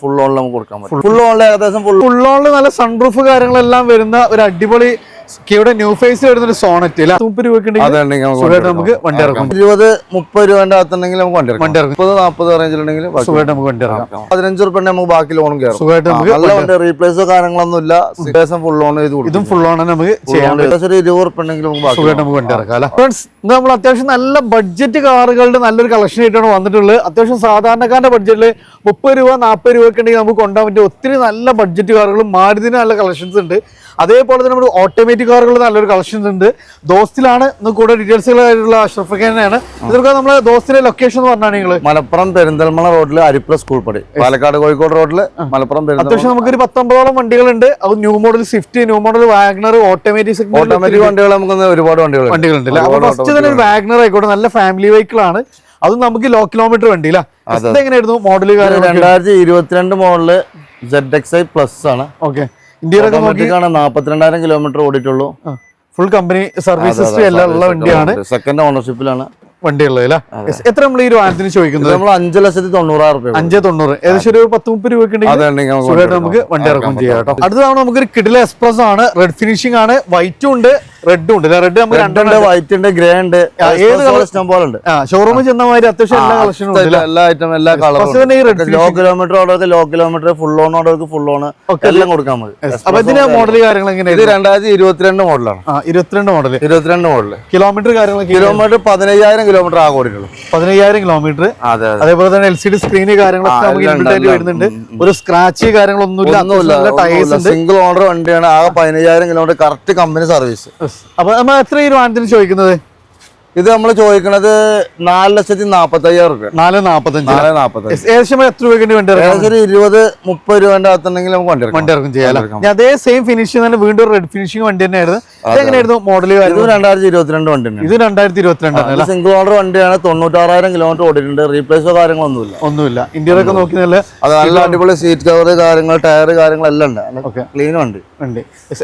Full ഓണിൽ നമുക്ക് കൊടുക്കാൻ പറ്റും. ഫുൾ ഓണിൽ ഏകദേശം ഫുൾ ഓണിൽ നല്ല സൺറൂഫ് കാര്യങ്ങളെല്ലാം വരുന്ന ഒരു അടിപൊളി കിയുടെ ന്യൂ ഫേസ് വരുന്ന ഒരു സോണറ്റ് 30 രൂപയ്ക്ക് നമുക്ക് വണ്ടി ഇറക്കും. 20-30 രൂപേന്റെ അകത്തുണ്ടെങ്കിൽ നമുക്ക് വണ്ടി ഇറക്കും. 30-40 റേഞ്ചിലുണ്ടെങ്കിൽ നമുക്ക് വണ്ടി ഇറക്കാം. 15 രൂപ നമുക്ക് ബാക്കി ലോണും കയറും. നല്ല വണ്ടി റീപ്ലേസോ കാര്യങ്ങളൊന്നും ഇല്ല. ഫുൾ ഓൺ ഇതും ഫുൾ ഓൺ നമുക്ക് ചെയ്യാൻ 20 രൂപ ഉണ്ടെങ്കിൽ നമുക്ക് വണ്ടി ഇറക്കാം. ഫ്രണ്ട്സ്, നമ്മൾ അത്യാവശ്യം നല്ല ബഡ്ജറ്റ് കാറുകളുടെ നല്ലൊരു കളക്ഷൻ ആയിട്ടാണ് വന്നിട്ടുള്ളത്. അത്യാവശ്യം സാധാരണക്കാരന്റെ ബഡ്ജറ്റിൽ 30 രൂപ 40 രൂപയ്ക്ക് ഉണ്ടെങ്കിൽ നമുക്ക് കൊണ്ടുപോകാൻ പറ്റിയ ഒത്തിരി നല്ല ബഡ്ജറ്റ് കാറുകളും മാരുതിന് നല്ല കളക്ഷൻസ് ഉണ്ട്. അതേപോലെ തന്നെ നമ്മുടെ ഓട്ടോമാറ്റിക് കാറുകൾ നല്ലൊരു കളക്ഷൻസ് ഉണ്ട്. ദോസ്തിലാണ് ഇന്ന് കൂടുതൽ ഡീറ്റെയിൽസുകളായിട്ടുള്ള അഷ്റഫ് ഖാനാണ്. ഇതൊക്കെ നമ്മളെ ദോസ്തിന്റെ ലൊക്കേഷൻ എന്ന് പറഞ്ഞാൽ നിങ്ങൾ മലപ്പുറം പെരിന്തൽമണ്ണ റോഡിൽ അരിപ്ര സ്കൂൾ പടി, പാലക്കാട് കോഴിക്കോട് റോഡിൽ മലപ്പുറം. അത്യാവശ്യം നമുക്കൊരു 19ഓളം വണ്ടികളുണ്ട്. അത് new model Swift, new model Wagner, automatic വണ്ടികൾ നമുക്ക് ഒരുപാട് വണ്ടികളുണ്ട്. അപ്പൊ ഫസ്റ്റ് തന്നെ ഒരു വാഗ്നർ ആയിക്കോട്ടെ, നല്ല ഫാമിലി വെഹിക്കിൾ ആണ്. അത് നമുക്ക് ലോ കിലോമീറ്റർ വണ്ടി അല്ല. എങ്ങനെയായിരുന്നു മോഡൽ? 2022 മോഡല് ZXi പ്ലസ് ആണ്. ഓക്കെ, 42,000 കിലോമീറ്റർ ഓടിയിട്ടുള്ളൂ. ഫുൾ കമ്പനി സർവീസ് ഹിസ്റ്ററി എല്ലാം ഉള്ള വണ്ടിയാണ്. സെക്കൻഡ് ഓണർഷിപ്പിലാണ് വണ്ടിയുള്ളത്. എത്ര നമ്മൾ ഈ ഒരു വാഹനത്തിന് ചോദിക്കുന്നത്? നമ്മൾ 5,90,000 രൂപ. 5,90,000 ഏകദേശം ഒരു 10-30 രൂപയ്ക്ക് നമുക്ക് വണ്ടി ഇറക്കും ചെയ്യാം കേട്ടോ. അടുത്തതാണ് നമുക്കൊരു കിഡില എക്സ്പ്രസ് ആണ്. റെഡ് ഫിനിഷിംഗ് ആണ്. വൈറ്റും ഉണ്ട്, റെഡും ഉണ്ട്. റെഡ് നമുക്ക് രണ്ടുണ്ട്, വൈറ്റ് ഉണ്ട്, ഗ്രേ ഉണ്ട്. ഏത് ഇഷ്ടം പോലെ ഉണ്ട്. ഷോറൂമിൽ ചെന്ന മാതിരി അത്യാവശ്യം എല്ലാ കളക്ഷനും എല്ലാ ഐറ്റം എല്ലാ കളറും. ലോ കിലോമീറ്റർ ഓർഡർക്ക് ലോ കിലോമീറ്റർ, ഫുൾ ഓൺ ഓർഡർക്ക് ഫുൾ ഓൺ എല്ലാം കൊടുക്കാൻ മതി. അപ്പൊ ഇതിന്റെ മോഡൽ കാര്യങ്ങൾ എങ്ങനെയാണ്? ഇത് 2022 മോഡലാണ്. 22 മോഡൽ. കിലോമീറ്റർ കാര്യങ്ങളൊക്കെ? കിലോമീറ്റർ 15,000 കിലോമീറ്റർ ആകെ ഓടിയിട്ടുള്ളൂ. 15,000 കിലോമീറ്റർ. അതേപോലെ തന്നെ LCD സ്ക്രീന് കാര്യങ്ങളൊക്കെ നമുക്ക് വരുന്നുണ്ട്. ഒരു സ്ക്രാച്ച് കാര്യങ്ങളൊന്നുമില്ല. സിംഗിൾ ഓണർ വണ്ടിയാണ്. ആകെ 15,000 കിലോമീറ്റർ കറക്റ്റ് കമ്പനി സർവീസ്. അപ്പൊ നമ്മൾ എത്ര ഈ വാഹനത്തിന് ചോദിക്കുന്നത്? ഇത് നമ്മൾ ചോദിക്കുന്നത് 4,45,000 രൂപ. 4,45,000. ഏകദേശം എത്ര രൂപയ്ക്ക് വണ്ടി ഇറക്കാം? 20-30 രൂപേന്റെ അകത്തുണ്ടെങ്കിൽ നമുക്ക് വണ്ടി ഇറക്കും ചെയ്യാം. അതേ സെയിം ഫിനിഷിംഗ് തന്നെ വീണ്ടും റെഡ് ഫിനിഷിംഗ് വണ്ടി തന്നെയായിരുന്നു. എങ്ങനെയായിരുന്നു മോഡൽ? ഇത് 2022 വണ്ടി. ഇത് 2022 സിംഗിൾ ഓണർ വണ്ടിയാണ്. 96,000 കിലോമീറ്റർ ഓടിയിട്ടുണ്ട്. റീപ്ലേസോ കാര്യങ്ങളൊന്നുമില്ല. ഇന്ത്യയിലൊക്കെ ഒക്കെ നോക്കിയല്ലേ? അത് നല്ല അടിപൊളി സീറ്റ് കവർ കാര്യങ്ങൾ, ടയർ കാര്യങ്ങളെല്ലാം ഉണ്ട്. ക്ലീൻ വണ്ടി.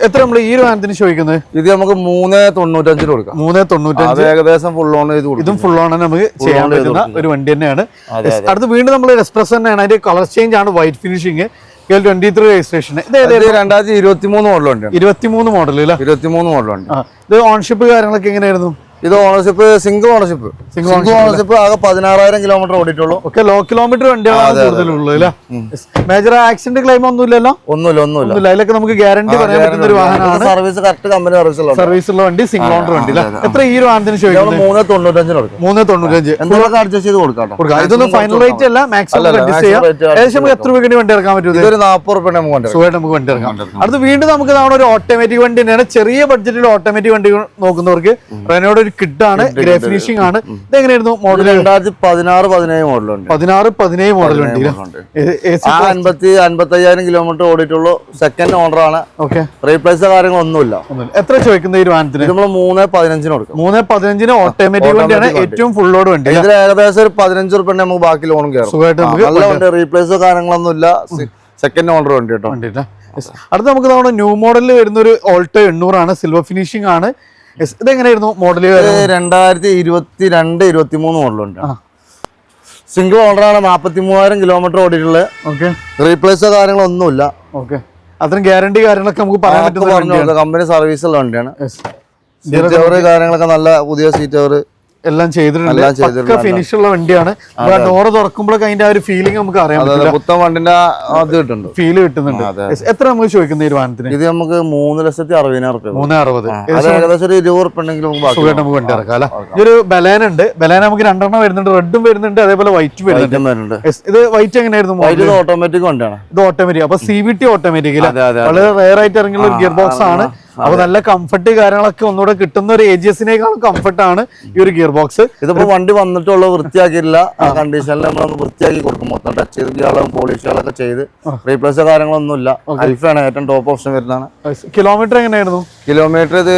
എത്ര നമ്മൾ ഈ ഒരു വാഹനത്തിന് ചോദിക്കുന്നത്? ഇത് നമുക്ക് 3,95 കൊടുക്കാം. 3,95. ഏകദേശം ഫുൾ ഓൺ ചെയ്ത് ഇതും ഫുൾ ഓൺ നമുക്ക് ചെയ്യാൻ പറ്റുന്ന ഒരു വണ്ടി തന്നെയാണ്. അടുത്ത് വീണ്ടും നമ്മൾ എക്സ്പ്രസ് തന്നെയാണ്. അതിന്റെ കളർ ചേഞ്ച് ആണ്, വൈറ്റ് ഫിനിഷിംഗ്. 23 രജിസ്ട്രേഷൻ. ഇത് 2023 മോഡലുണ്ട്. 23 മോഡൽ അല്ലേ? 23 മോഡലുണ്ട്. ഇത് ഓൺഷിപ്പ് കാര്യങ്ങളൊക്കെ എങ്ങനെയായിരുന്നു? ഇത് ഓണർഷിപ്പ് സിംഗിൾ ഓണർഷിപ്പ് ആകെ 16,000 കിലോമീറ്റർ ഓടിയിട്ടുള്ളൂ. ഓക്കെ, ലോ കിലോമീറ്റർ വണ്ടിയാണ് കൂടുതലുള്ളത് അല്ലേ? മേജർ ആക്സിഡന്റ് ക്ലെയിം ഒന്നുമില്ലല്ലോ? ഒന്നുമില്ല. അതിലൊക്കെ നമുക്ക് ഗ്യാരണ്ടി പറയാൻ പറ്റുന്ന ഒരു വാഹനമാണ്. സർവീസ് കറക്റ്റ് കമ്പനി സർവീസ് ഉള്ള വണ്ടി, സിംഗിൾ ഓണർ വണ്ടി. എത്ര ഈ ഒരു വാഹനത്തിന് ചോദിക്കുന്നത്? 3,95 കൊടുക്കും. 3,95 എന്തൊക്കെ അഡ്ജസ്റ്റ് ചെയ്ത് കൊടുക്കാം. ഇതൊന്നും ഫൈനൽ റേറ്റ് അല്ല, മാക്സിമം അഡ്ജസ്റ്റ് ചെയ്യാം. ഏകദേശം എത്ര രൂപയ്ക്ക് വണ്ടി ഇറക്കാൻ പറ്റും? 40 രൂപ നമുക്ക് വണ്ടി ഇറക്കാം. അടുത്ത് വീണ്ടും നമുക്ക് ഒരു ഓട്ടോമാറ്റിക് വണ്ടി തന്നെയാണ്. ചെറിയ ബഡ്ജറ്റിൽ ഓട്ടോമാറ്റിക് വണ്ടി നോക്കുന്നവർക്ക് റെനോയുടെ ഒരു കിഡാണ്, ഗ്രേ ഫിനിഷിംഗ് ആണ്. ഇതെങ്ങനെയായിരുന്നു മോഡൽ? 2016-17 മോഡലുണ്ട്. 16-17 മോഡൽ വണ്ടി. 55,000 കിലോമീറ്റർ ഓടിയിട്ടുള്ളൂ. സെക്കൻഡ് ഓണർ ആണ്. റീപ്ലേസ് കാര്യങ്ങളൊന്നുമില്ല. എത്ര ചോദിക്കുന്നത് ഈ വാഹനത്തിന്? നമ്മൾ 3,15 കൊടുക്കും. 3,15 ഓട്ടോമാറ്റിക് വണ്ടിയാണ്. ഏറ്റവും ഫുൾ ലോഡ് വണ്ടി. ഇതിൽ ഏകദേശം ഒരു 15 രൂപ നമുക്ക് ബാക്കി ലോണും കയറും. നല്ല വണ്ടി, റീപ്ലേസോ കാര്യങ്ങളൊന്നുമില്ല. സെക്കൻഡ് ഓണർ വണ്ടി കേട്ടോ. അടുത്ത നമുക്ക് നമ്മുടെ ന്യൂ മോഡലിൽ വരുന്ന ഒരു ഓൾട്ടോ 800 ആണ്. സിൽവർ ഫിനിഷിംഗ് ആണ്. ഇതെങ്ങനെയായിരുന്നു മോഡല്? 2022-23 മോഡലുണ്ട്. സിംഗിൾ ഓണറാണ്. 43,000 കിലോമീറ്റർ ഓടിയിട്ടുള്ളത്. റീപ്ലേസോ കാര്യങ്ങളൊന്നുമില്ല. അത്രയും ഗ്യാരണ്ടി കാര്യങ്ങളൊക്കെ നമുക്ക് പറയാൻ പറ്റുന്ന കമ്പനി സർവീസ് ഉള്ള വണ്ടിയാണ്. സീറ്റ് കവർ കാര്യങ്ങളൊക്കെ നല്ല പുതിയ സീറ്റ് കവർ എല്ലാം ചെയ്തിട്ടുണ്ട്. ഫിനിഷ് ഉള്ള വണ്ടിയാണ്. ഡോറ് തുറക്കുമ്പോഴൊക്കെ അതിന്റെ ഒരു ഫീലിംഗ് നമുക്ക് അറിയാം. പുത്തൻ വണ്ടിന്റെ ഫീല് കിട്ടുന്നുണ്ട്. എത്ര നമുക്ക് ചോദിക്കുന്ന ഈ വാഹനത്തിന്? ഇത് നമുക്ക് 3,60,000 രൂപ. 3,60,000. ഏകദേശം ഒരു 20 രൂപ ഉണ്ടെങ്കിലും നമുക്ക് വണ്ടി ഇറക്കാം അല്ലെ? ഇതൊരു ബലാന ഉണ്ട്. ബലാന നമുക്ക് 2 വരുന്നുണ്ട്. റെഡും വരുന്നുണ്ട്, അതേപോലെ വൈറ്റും വരുന്നുണ്ട്. ഇത് വൈറ്റ് എങ്ങനെയായിരുന്നു? ഓട്ടോമാറ്റിക് വണ്ടിയാണ്. ഇത് ഓട്ടോമാറ്റിക്. അപ്പൊ CVT ഓട്ടോമാറ്റിക് വളരെ റെയർ ആയിട്ട് ഇറങ്ങിയുള്ള ഒരു ഗിയർ ബോക്സ് ആണ്. അപ്പൊ നല്ല കംഫർട്ട് കാര്യങ്ങളൊക്കെ ഒന്നുകൂടെ കിട്ടുന്ന ഒരു AGS-നേക്കാളും കംഫർട്ടാണ് ഈ ഒരു ഗിയർ ബോക്സ്. ഇതിപ്പോ വണ്ടി വന്നിട്ടുള്ള വൃത്തിയാക്കിയില്ല. ആ കണ്ടീഷനിൽ നമ്മളൊന്ന് വൃത്തിയാക്കി കൊടുക്കും. മൊത്തം ടച്ച് ചെയ്ത് പോളിഷുകളൊക്കെ ചെയ്ത് റീപ്ലേസോ കാര്യങ്ങളൊന്നുമില്ല. അൽഫാണ് ഏറ്റവും ടോപ്പ് ഓപ്ഷൻ വരുന്നതാണ്. കിലോമീറ്റർ എങ്ങനെയായിരുന്നു? കിലോമീറ്റർ ഇത്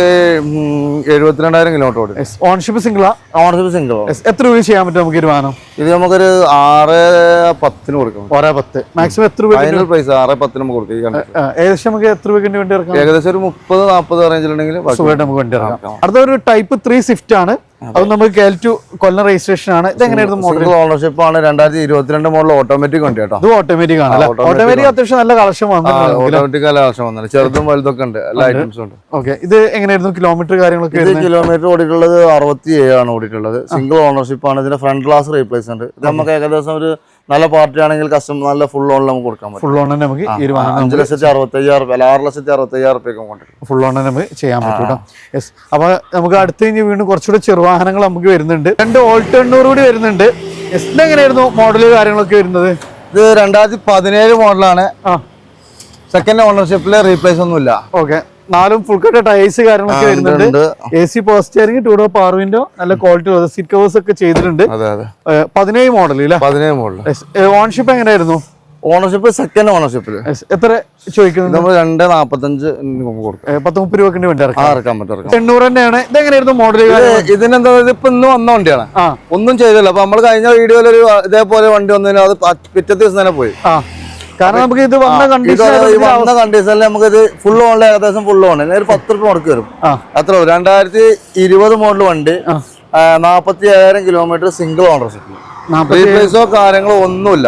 72,000 കിലോമീറ്റർ ഓടി. ഓൺഷിപ്പ് സിംഗിളാ? Ownership single. എത്ര രൂപ ചെയ്യാൻ പറ്റും നമുക്ക് ഒരു വാഹനം? ഇത് നമുക്കൊരു 6,10 കൊടുക്കും. 6,10. മാക്സിമം എത്ര രൂപ? ഫൈനൽ പ്രൈസ് 6,10 നമുക്ക് കൊടുക്കും. ഏകദേശം നമുക്ക് എത്ര രൂപയ്ക്ക് വേണ്ടി ഇറക്കാം? ഏകദേശം ഒരു 30 30-40 റേഞ്ചിലുണ്ടെങ്കിൽ സുഖമായിട്ട് നമുക്ക് വണ്ടി ഇറക്കാം. അടുത്തൊരു ടൈപ്പ് 3 സ്വിഫ്റ്റ് ആണ്. അത് നമുക്ക് KL2 കൊല്ലം രജിസ്ട്രേഷൻ ആണ്. ഇത് എങ്ങനെയായിരുന്നു മോഡൽ? ഓണർഷിപ്പ് ആണ്. 2022 മോഡൽ ഓട്ടോമാറ്റിക് വണ്ടി കേട്ടോ. ഇത് ഓട്ടോമാറ്റിക് ആണ്. ഓട്ടോമാറ്റിക് അത്യാവശ്യം നല്ല കളക്ഷൻ വന്നിട്ടുണ്ട്. ഓട്ടോമാറ്റിക് നല്ല കളക്ഷൻ വന്നിട്ടുണ്ട്. ചെറുതും വലുതൊക്കെ ഉണ്ട്, എല്ലാ ഐറ്റംസും ഉണ്ട്. ഓക്കെ, ഇത് എങ്ങനെയായിരുന്നു കിലോമീറ്റർ കാര്യങ്ങളൊക്കെ? ഇത് കിലോമീറ്റർ ഓടിയിട്ടുള്ളത് 67 ആണ് ഓടിയിട്ടുള്ളത്. സിംഗിൾ ഓണർഷിപ്പ് ആണ്. ഇതിന്റെ ഫ്രണ്ട് ഗ്ലാസ് റീപ്ലേസ് ഉണ്ട്. ഇത് നമുക്ക് ഏകദേശം ഒരു നല്ല പാർട്ടി ആണെങ്കിൽ കസ്റ്റമർ നല്ല ഫുൾ ഓൺ നമുക്ക് കൊടുക്കാൻ പറ്റും. ഫുൾ ഓൺ നമുക്ക് 5,65,000 6,65,000 ഫുൾ ഓൺ നമുക്ക് ചെയ്യാൻ പറ്റും. യെസ്. അപ്പൊ നമുക്ക് അടുത്ത് കഴിഞ്ഞ് വീണ്ടും കുറച്ചുകൂടെ ചെറുവാഹനങ്ങൾ നമുക്ക് വരുന്നുണ്ട്. 2 ഓൾട്ട് 800 കൂടി വരുന്നുണ്ട്. ഇത് എങ്ങനെയായിരുന്നു മോഡല് കാര്യങ്ങളൊക്കെ വരുന്നത്? ഇത് 2017 മോഡലാണ്. സെക്കൻഡ് ഓണർഷിപ്പില് റീപ്ലേസ് ഒന്നുമില്ല. ഓക്കെ, 4 ഫുൾ കട്ട് ടയേഴ്സ് കാര്യങ്ങളൊക്കെ വരുന്നുണ്ട്. AC power steering, 2 door power window, നല്ല ക്വാളിറ്റി ഉള്ള സീറ്റ് കവേഴ്സ് ഒക്കെ ചെയ്തിട്ടുണ്ട്. 17 മോഡൽ അല്ലേ? 17 മോഡൽ. ഓണർഷിപ്പ് എങ്ങനെയായിരുന്നു? ഓണർഷിപ്പ് സെക്കൻഡ് ഓണർഷിപ്പില്. എത്ര ചോദിക്കുന്നത്? നമ്മൾ 2.45 കൊടുക്കും. 10-30 രൂപ വണ്ടി ഇറക്കാൻ പറ്റും. 800 തന്നെയാണ്. ഇതെങ്ങനെയായിരുന്നു മോഡൽ? ഇതിനെന്താ, ഇപ്പൊ ഇന്ന് വന്ന വണ്ടിയാണ്, ഒന്നും ചെയ്തില്ല. അപ്പൊ നമ്മൾ കഴിഞ്ഞ വീഡിയോയിൽ ഒരു ഇതേപോലെ വണ്ടി വന്നതിന് അത് പിറ്റേ ദിവസം തന്നെ പോയി. കാരണം നമുക്ക് ഇത് വന്ന കണ്ടീഷനിൽ നമുക്ക് ഇത് ഫുൾ ഓണിൽ ഏകദേശം ഫുൾ ഓൺ ഒരു 10 രൂപ മുടക്കി വരും. അത്ര 2020 മോഡൽ വണ്ടി, 47,000 കിലോമീറ്റർ, സിംഗിൾ ഓണർഷിപ്പ്, റീപ്ലേസോ കാര്യങ്ങളോ ഒന്നുമില്ല.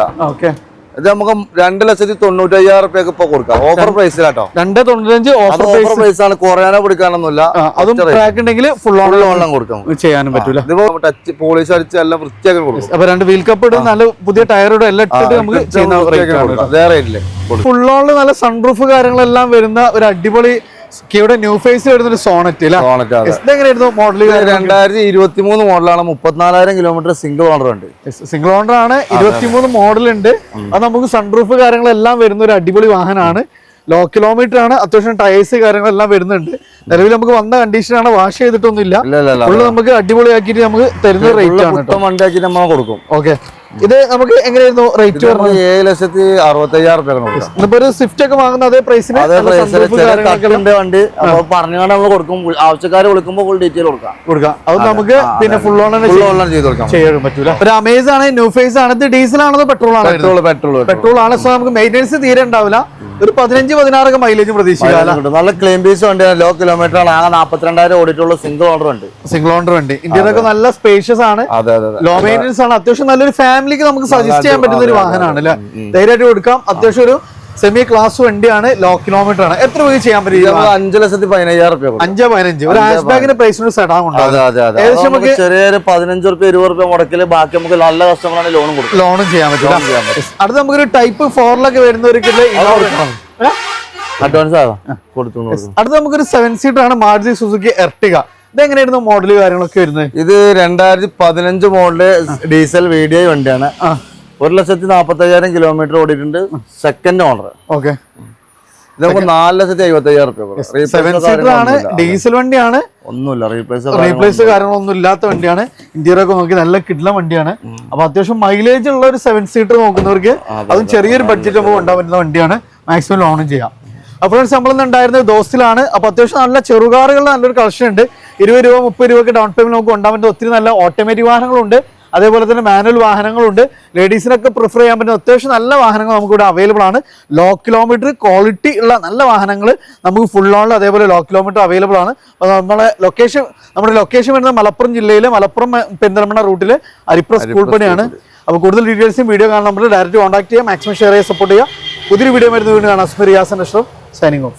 ഇത് നമുക്ക് 2,95,000 റുപ്യക്ക് ഇപ്പൊ കൊടുക്കാം. ഓഫർ പ്രൈസിലാട്ടോ. 2.95 ഓഫർ പ്രൈസ് ആണ്. കുറയാനോ പിടിക്കാനൊന്നുമില്ല. അതും ട്രാക്ക് ഉണ്ടെങ്കിൽ ഫുൾ ഓൺലൈൻ കൊടുക്കാം, ചെയ്യാനും പറ്റൂല. ഇത് ടച്ച് പോളിഷ് അടിച്ച് എല്ലാം വൃത്തിയാക്കി കൊടുക്കും. അപ്പൊ 2 വീൽ കപ്പ് ഇടും, നല്ല പുതിയ ടയറും എല്ലാം ഇട്ടിട്ട് നമുക്ക് ഫുൾ ഓണിൽ നല്ല സൺറൂഫ് കാര്യങ്ങളെല്ലാം വരുന്ന ഒരു അടിപൊളി കിയുടെ ന്യൂ ഫേസ് വരുന്ന ഒരു സോണറ്റ് എങ്ങനെയായിരുന്നു മോഡൽ? 2023 മോഡലാണ്. 34,000 കിലോമീറ്റർ, സിംഗിൾ ഓണർ ഉണ്ട്. സിംഗിൾ ഓണർ ആണ്. 23 മോഡൽ ഉണ്ട്. അത് നമുക്ക് സൺറൂഫ് കാര്യങ്ങളെല്ലാം വരുന്ന ഒരു അടിപൊളി വാഹനമാണ്. ലോ കിലോമീറ്റർ ആണ്. അത്യാവശ്യം ടയേഴ്സ് കാര്യങ്ങളെല്ലാം വരുന്നുണ്ട്. നിലവിൽ നമുക്ക് വന്ന കണ്ടീഷനാണ്, വാഷ് ചെയ്തിട്ടൊന്നുമില്ല. നമുക്ക് അടിപൊളിയാക്കിയിട്ട് നമുക്ക് തരുന്ന റേറ്റ് ആണ്. വണ്ടിയാക്കി നമ്മൾ കൊടുക്കും. ഓക്കെ, ഇത് നമുക്ക് എങ്ങനെയായിരുന്നു റേറ്റ്? 7,65,000 റുപ്യ. ഒരു സ്വിഫ്റ്റ് ഒക്കെ വാങ്ങുന്ന അതേ പ്രൈസിന് വണ്ടി പറഞ്ഞുകൊണ്ട് നമ്മൾ കൊടുക്കും. ആവശ്യക്കാർ വിളിക്കുമ്പോൾ ഫുൾ ഡീറ്റെയിൽ കൊടുക്കാം. അത് നമുക്ക് പിന്നെ ഫുൾ ഓൺ ചെയ്ത് കൊടുക്കാം, ചെയ്യാൻ പറ്റൂല. ഒരു അമേസ് ആണ്, ന്യൂ ഫേസ് ആണ്. ഇത് ഡീസൽ ആണോ പെട്രോൾ ആണ്? പെട്രോൾ ആണ്. സോ നമുക്ക് മെയിൻ്റെനൻസ് തീരെ ഉണ്ടാവില്ല. ഒരു 15-16 മൈലേജ് പ്രതീക്ഷിക്കാം. നല്ല ക്ലീൻ പീസ് വണ്ടിയാണ്. ലോ കിലോമീറ്റർ ആണ്. ആകെ 42,000 ഓടിയിട്ടുള്ള സിംഗിൾ ഓണർ ഉണ്ട്. സിംഗിൾ ഓണർ ഉണ്ട്. ഇന്ത്യയിലൊക്കെ നല്ല സ്പേഷ്യസ് ആണ്. ലോ മെയിൻ്റെനൻസ് ആണ്. അത്യാവശ്യം നല്ലൊരു ഫാമിലിക്ക് നമുക്ക് സജസ്റ്റ് ചെയ്യാൻ പറ്റുന്ന ഒരു വാഹനമാണ് അല്ലെ? ധൈര്യമായിട്ട് കൊടുക്കാം. അത്യാവശ്യം ഒരു സെമി ക്ലാസ് വണ്ടിയാണ്. ലോ കിലോമീറ്റർ ആണ്. എത്ര രൂപ ചെയ്യാൻ പറ്റും? 5,15,000 റുപ്യ. 5-15. ഒരു ഹാഷ് ബാഗിന്റെ പ്രൈസിന് സെഡാൻ ഉണ്ട്. ഏകദേശം നമുക്ക് ചെറിയൊരു 15-20 രൂപ മുടക്കില് ബാക്കി നമുക്ക് നല്ല കസ്റ്റമറാണ് ലോണും ചെയ്യാൻ പറ്റും. അടുത്ത് നമുക്കൊരു ടൈപ്പ് 4 വരുന്നവർക്ക് അഡ്വാൻസ് കൊടുത്തു. അടുത്ത് നമുക്കൊരു 7 സീറ്റർ ആണ്, മാരുതി സുസുക്കി എർട്ടിക. ഇതെങ്ങനെയായിരുന്നു മോഡല് കാര്യങ്ങളൊക്കെ വരുന്നത്? ഇത് 2015 മോഡല് ഡീസൽ VDI വണ്ടിയാണ്. 1,45,000 കിലോമീറ്റർ ഓടിയിട്ടുണ്ട്. Second owner. ഓക്കെ, ഇത് നമുക്ക് 4,75,000 റുപ്യ. 7 സീറ്റർ ആണ്, ഡീസൽ വണ്ടിയാണ്. ഒന്നുമില്ല, റീപ്ലേസ് കാര്യങ്ങളൊന്നും ഇല്ലാത്ത വണ്ടിയാണ്. ഇന്റീരിയർ ഒക്കെ നോക്കി നല്ല കിഡ്ലൻ വണ്ടിയാണ്. അപ്പൊ അത്യാവശ്യം മൈലേജ് ഉള്ള ഒരു 7 സീറ്റർ നോക്കുന്നവർക്ക് അതും ചെറിയൊരു ബഡ്ജറ്റ് നമുക്ക് കൊണ്ടുപോകാൻ പറ്റുന്ന വണ്ടിയാണ്. മാക്സിമം ലോണും ചെയ്യാം. അപ്പോൾ ശമ്പളം ഉണ്ടായിരുന്നത് ദോസ്തിലാണ്. അപ്പോൾ അത്യാവശ്യം നല്ല ചെറുകാറുകളുടെ നല്ലൊരു കളക്ഷൻ ഉണ്ട്. 20 രൂപ 30 രൂപയ്ക്ക് ഡൗൺ പേയ്മെന്റ് നമുക്ക് കൊണ്ടുപോകാൻ പറ്റുന്ന ഒത്തിരി നല്ല ഓട്ടോമാറ്റിക് വാഹനങ്ങളുണ്ട്. അതേപോലെ തന്നെ മാനുവൽ വാഹനങ്ങളുണ്ട്. ലേഡീസിനൊക്കെ പ്രിഫർ ചെയ്യാൻ പറ്റുന്ന അത്യാവശ്യം നല്ല വാഹനങ്ങൾ നമുക്കിവിടെ അവൈലബിൾ ആണ്. ലോ കിലോമീറ്റർ ക്വാളിറ്റി ഉള്ള നല്ല വാഹനങ്ങൾ നമുക്ക് ഫുൾ ഓണിൽ അതേപോലെ ലോ കിലോമീറ്റർ അവൈലബിൾ ആണ്. അപ്പോൾ നമ്മുടെ ലൊക്കേഷൻ വരുന്നത് മലപ്പുറം ജില്ലയിലെ മലപ്പുറം പെരിന്തൽമണ്ണ റൂട്ടിലെ അരിപ്ര സ്കൂൾ പണിയാണ്. അപ്പോൾ കൂടുതൽ ഡീറ്റെയിൽസും വീഡിയോ കാണാൻ നമ്മൾ ഡയറക്റ്റ് കോൺടാക്ട് ചെയ്യുക. മാക്സിമം ഷെയർ ചെയ്യുക, സപ്പോർട്ട് ചെയ്യുക. പുതിയൊരു വീഡിയോ വരുന്ന വീണ്ടും കാണാം. Riyas and Ashraf signing off.